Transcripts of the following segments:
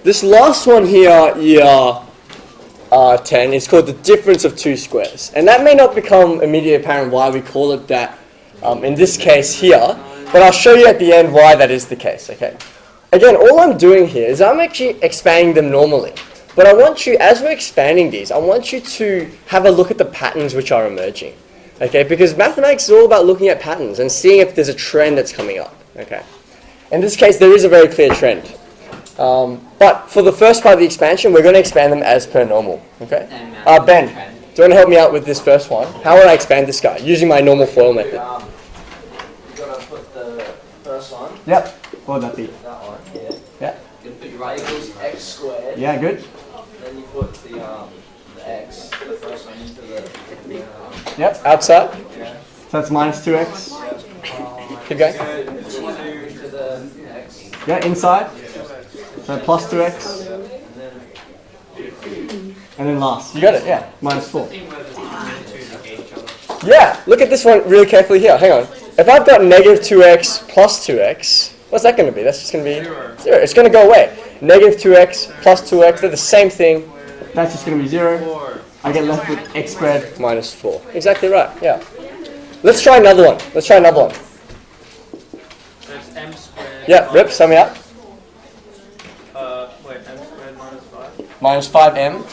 This last one here, year 10, is called the difference of two squares. And that may not become immediately apparent why we call it that in this case here, but I'll show you at the end why that is the case, okay? Again, all I'm doing here is I'm actually expanding them normally. But I want you, as we're expanding these, I want you to have a look at the patterns which are emerging, okay? Because mathematics is all about looking at patterns and seeing if there's a trend that's coming up, okay? In this case, there is a very clear trend. But for the first part of the expansion, we're going to expand them as per normal, okay? Ben, do you want to help me out with this first one? How would I expand this guy using my normal FOIL method? You've got to put the first one. Yep. What would that be? That one, yeah. Yeah. You put your right equals x squared. Yeah, good. Then you put the x, the first one into the Yep, outside. yeah. So that's minus 2x. Keep going. To the x. Yeah, inside. So plus 2x. And then last. You got it, yeah. Minus 4. Yeah, look at this one really carefully here. Hang on. If I've got negative 2x plus 2x, what's that going to be? That's just going to be 0. It's going to go away. Negative 2x plus 2x, they're the same thing. That's just going to be 0. I get left with x squared minus 4. Exactly right, yeah. Let's try another one. Let's try another one. There's m squared. Yeah, Rip, sum me up. Wait, m squared minus 5? Minus 5m.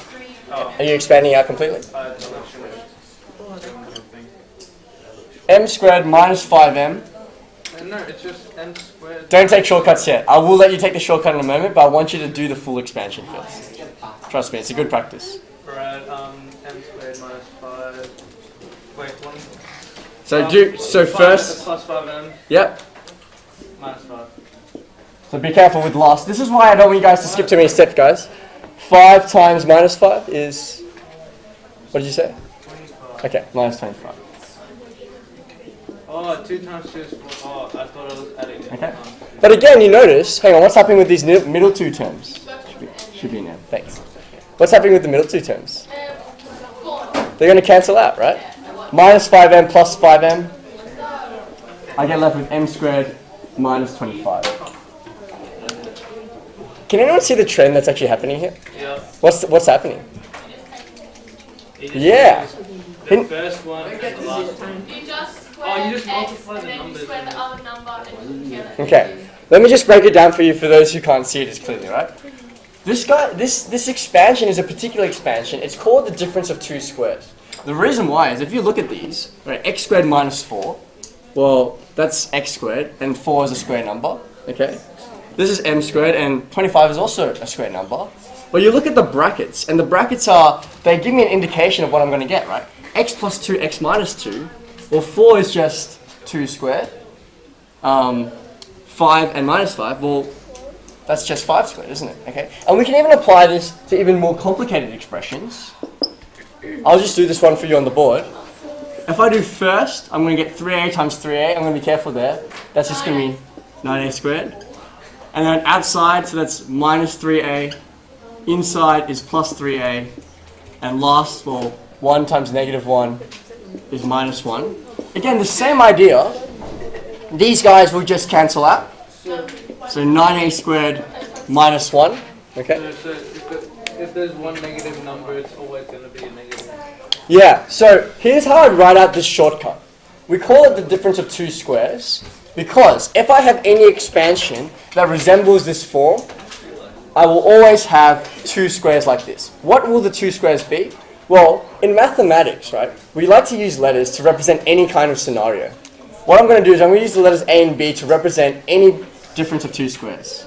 Oh. Are you expanding out completely? M squared minus 5m. No, it's just m squared. Don't take shortcuts yet. I will let you take the shortcut in a moment, but I want you to do the full expansion first. Trust me, it's a good practice. Right, m squared minus 5. Wait, 1. So first, Plus 5m yep. minus 5. So be careful with last. This is why I don't want you guys to skip too many steps, guys. 5 times minus 5 is, what did you say? 25. Okay, minus 25. Oh, 2 times 2 is 4. Oh, I thought I was adding it. Okay. But again, you notice, hang on, what's happening with these middle two terms? Should be now, thanks. What's happening with the middle two terms? They're going to cancel out, right? Minus 5m plus 5m. I get left with m squared minus 25. Can anyone see the trend that's actually happening here? Yeah. What's happening? Yeah. The first one and the last one. You just Oh, you just square multiply x, the and then you numbers. square the other number and you get it. Okay. Let me just break it down for you for those who can't see it as clearly, right? This expansion is a particular expansion. It's called the difference of two squares. The reason why is if you look at these, right, x squared minus 4, well, that's x squared, and 4 is a square number, okay? This is m squared, and 25 is also a square number. But you look at the brackets, and the brackets they give me an indication of what I'm going to get, right? X plus 2, x minus 2, well, 4 is just 2 squared. 5 and minus 5, well, that's just 5 squared, isn't it? Okay. And we can even apply this to even more complicated expressions. I'll just do this one for you on the board. If I do first, I'm going to get 3a times 3a. I'm going to be careful there. That's just going to be 9a squared. And then outside, so that's minus 3a. Inside is plus 3a. And last, well, 1 times negative 1 is minus 1. Again, the same idea. These guys will just cancel out. So 9a squared minus 1. Okay. So if there's one negative number, it's always going to be a negative. Yeah, so here's how I'd write out this shortcut. We call it the difference of two squares because if I have any expansion that resembles this form, I will always have two squares like this. What will the two squares be? Well, in mathematics, right, we like to use letters to represent any kind of scenario. What I'm going to do is I'm going to use the letters A and B to represent any difference of two squares.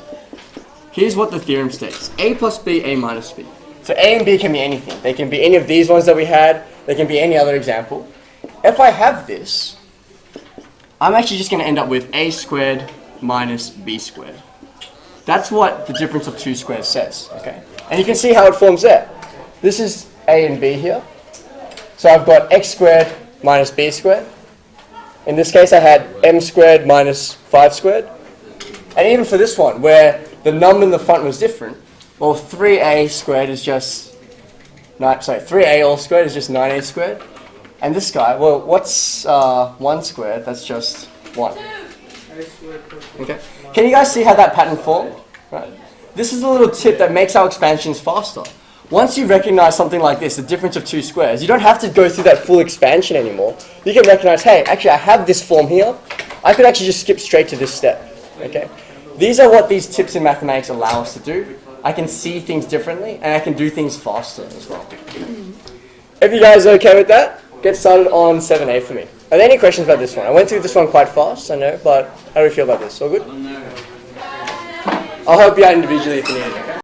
Here's what the theorem states. A plus B, A minus B. So A and B can be anything. They can be any of these ones that we had. They can be any other example. If I have this, I'm actually just going to end up with A squared minus B squared. That's what the difference of two squares says. Okay, and you can see how it forms there. This is A and B here. So I've got x squared minus b squared. In this case, I had m squared minus 5 squared. And even for this one, where the number in the front was different, well, 3a squared is just 3a all squared is just 9a squared. And this guy, well, what's 1 squared? That's just 1. Okay. Can you guys see how that pattern formed? Right. this is a little tip that makes our expansions faster. Once you recognize something like this, the difference of two squares, you don't have to go through that full expansion anymore. You can recognize, hey, actually I have this form here. I could actually just skip straight to this step. Okay? These are what these tips in mathematics allow us to do. I can see things differently, and I can do things faster as well. If you guys are okay with that, get started on 7a for me. Are there any questions about this one? I went through this one quite fast, I know, but how do you feel about this? All good? I'll help you out individually if you need it. Okay?